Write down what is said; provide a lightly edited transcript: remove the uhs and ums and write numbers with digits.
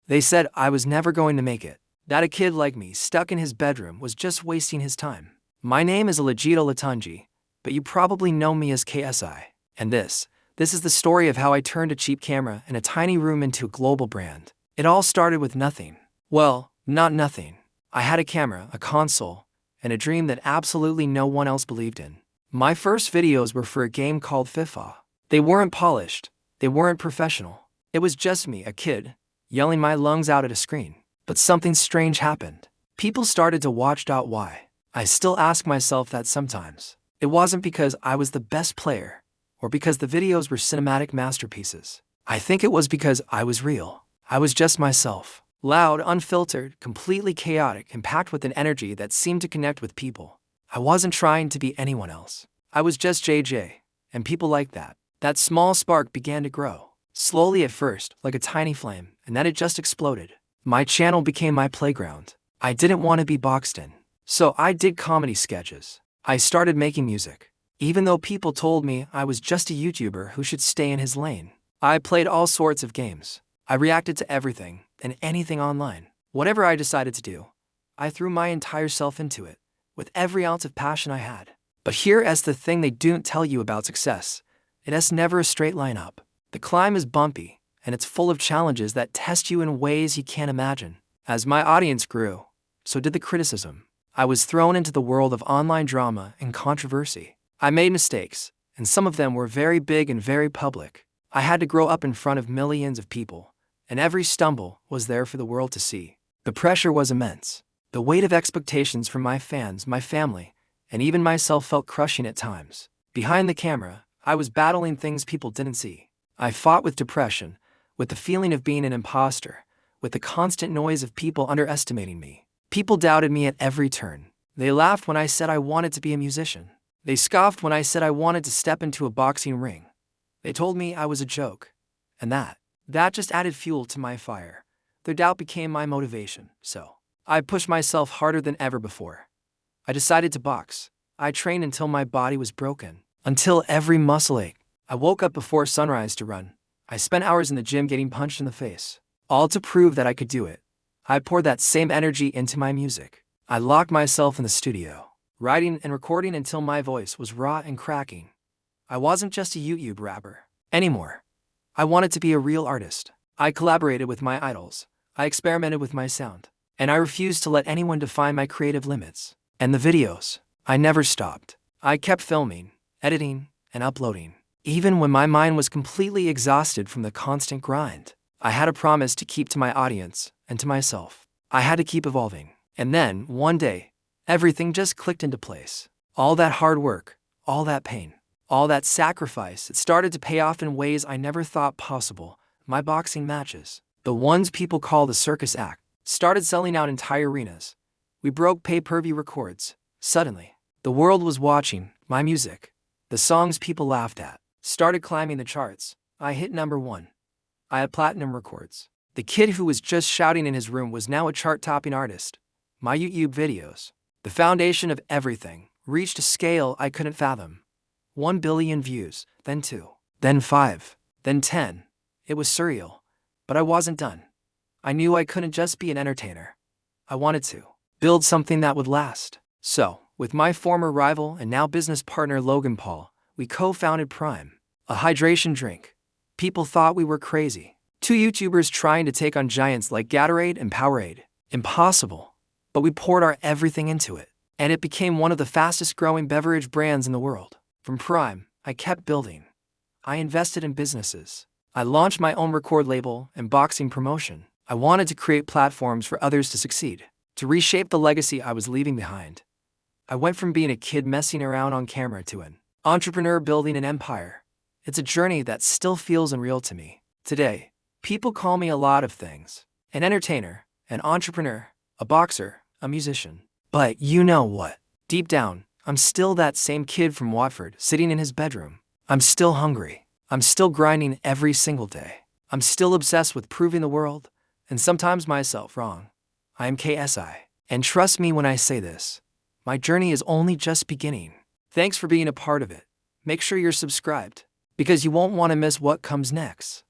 They said I was never going to make it, that a kid like me stuck in his bedroom was just wasting his time. My name is Olajide Olatunji, but you probably know me as KSI. And this is the story of how I turned a cheap camera in a tiny room into a global brand. It all started with nothing. Well, not nothing. I had a camera, a console, and a dream that absolutely no one else believed in. My first videos were for a game called FIFA. They weren't polished. They weren't professional. It was just me, a kid, yelling my lungs out at a screen. But something strange happened. People started to watch. Why? I still ask myself that sometimes. It wasn't because I was the best player, or because the videos were cinematic masterpieces. I think it was because I was real. I was just myself. Loud, unfiltered, completely chaotic, and packed with an energy that seemed to connect with people. I wasn't trying to be anyone else. I was just JJ, and people like that. That small spark began to grow. Slowly at first, like a tiny flame, and then it just exploded. My channel became my playground. I didn't want to be boxed in. So I did comedy sketches. I started making music. Even though people told me I was just a YouTuber who should stay in his lane. I played all sorts of games. I reacted to everything and anything online. Whatever I decided to do, I threw my entire self into it, with every ounce of passion I had. But here's the thing they don't tell you about success. It has never a straight line up. The climb is bumpy, and it's full of challenges that test you in ways you can't imagine. As my audience grew, so did the criticism. I was thrown into the world of online drama and controversy. I made mistakes, and some of them were very big and very public. I had to grow up in front of millions of people, and every stumble was there for the world to see. The pressure was immense. The weight of expectations from my fans, my family, and even myself felt crushing at times. Behind the camera, I was battling things people didn't see. I fought with depression, with the feeling of being an imposter, with the constant noise of people underestimating me. People doubted me at every turn. They laughed when I said I wanted to be a musician. They scoffed when I said I wanted to step into a boxing ring. They told me I was a joke. And that just added fuel to my fire. Their doubt became my motivation, so I pushed myself harder than ever before. I decided to box. I trained until my body was broken, until every muscle ached. I woke up before sunrise to run. I spent hours in the gym getting punched in the face, all to prove that I could do it. I poured that same energy into my music. I locked myself in the studio, writing and recording until my voice was raw and cracking. I wasn't just a YouTube rapper anymore. I wanted to be a real artist. I collaborated with my idols. I experimented with my sound. And I refused to let anyone define my creative limits. And the videos, I never stopped. I kept filming, editing, and uploading. Even when my mind was completely exhausted from the constant grind, I had a promise to keep to my audience and to myself. I had to keep evolving. And then, one day, everything just clicked into place. All that hard work, all that pain, all that sacrifice, it started to pay off in ways I never thought possible. My boxing matches, the ones people call the circus act, started selling out entire arenas. We broke pay-per-view records. Suddenly, the world was watching. My music, the songs people laughed at, started climbing the charts. I hit #1. I had platinum records. The kid who was just shouting in his room was now a chart-topping artist. My YouTube videos, the foundation of everything, reached a scale I couldn't fathom. 1 billion views, then 2, then 5, then 10. It was surreal. But I wasn't done. I knew I couldn't just be an entertainer. I wanted to build something that would last. So, with my former rival and now business partner Logan Paul, we co-founded Prime, a hydration drink. People thought we were crazy. 2 YouTubers trying to take on giants like Gatorade and Powerade. Impossible. But we poured our everything into it. And it became one of the fastest growing beverage brands in the world. From Prime, I kept building. I invested in businesses. I launched my own record label and boxing promotion. I wanted to create platforms for others to succeed, to reshape the legacy I was leaving behind. I went from being a kid messing around on camera to an entrepreneur building an empire. It's a journey that still feels unreal to me. Today, people call me a lot of things. An entertainer, an entrepreneur, a boxer, a musician. But you know what? Deep down, I'm still that same kid from Watford sitting in his bedroom. I'm still hungry. I'm still grinding every single day. I'm still obsessed with proving the world, and sometimes myself, wrong. I am KSI. And trust me when I say this, my journey is only just beginning. Thanks for being a part of it. Make sure you're subscribed, because you won't want to miss what comes next.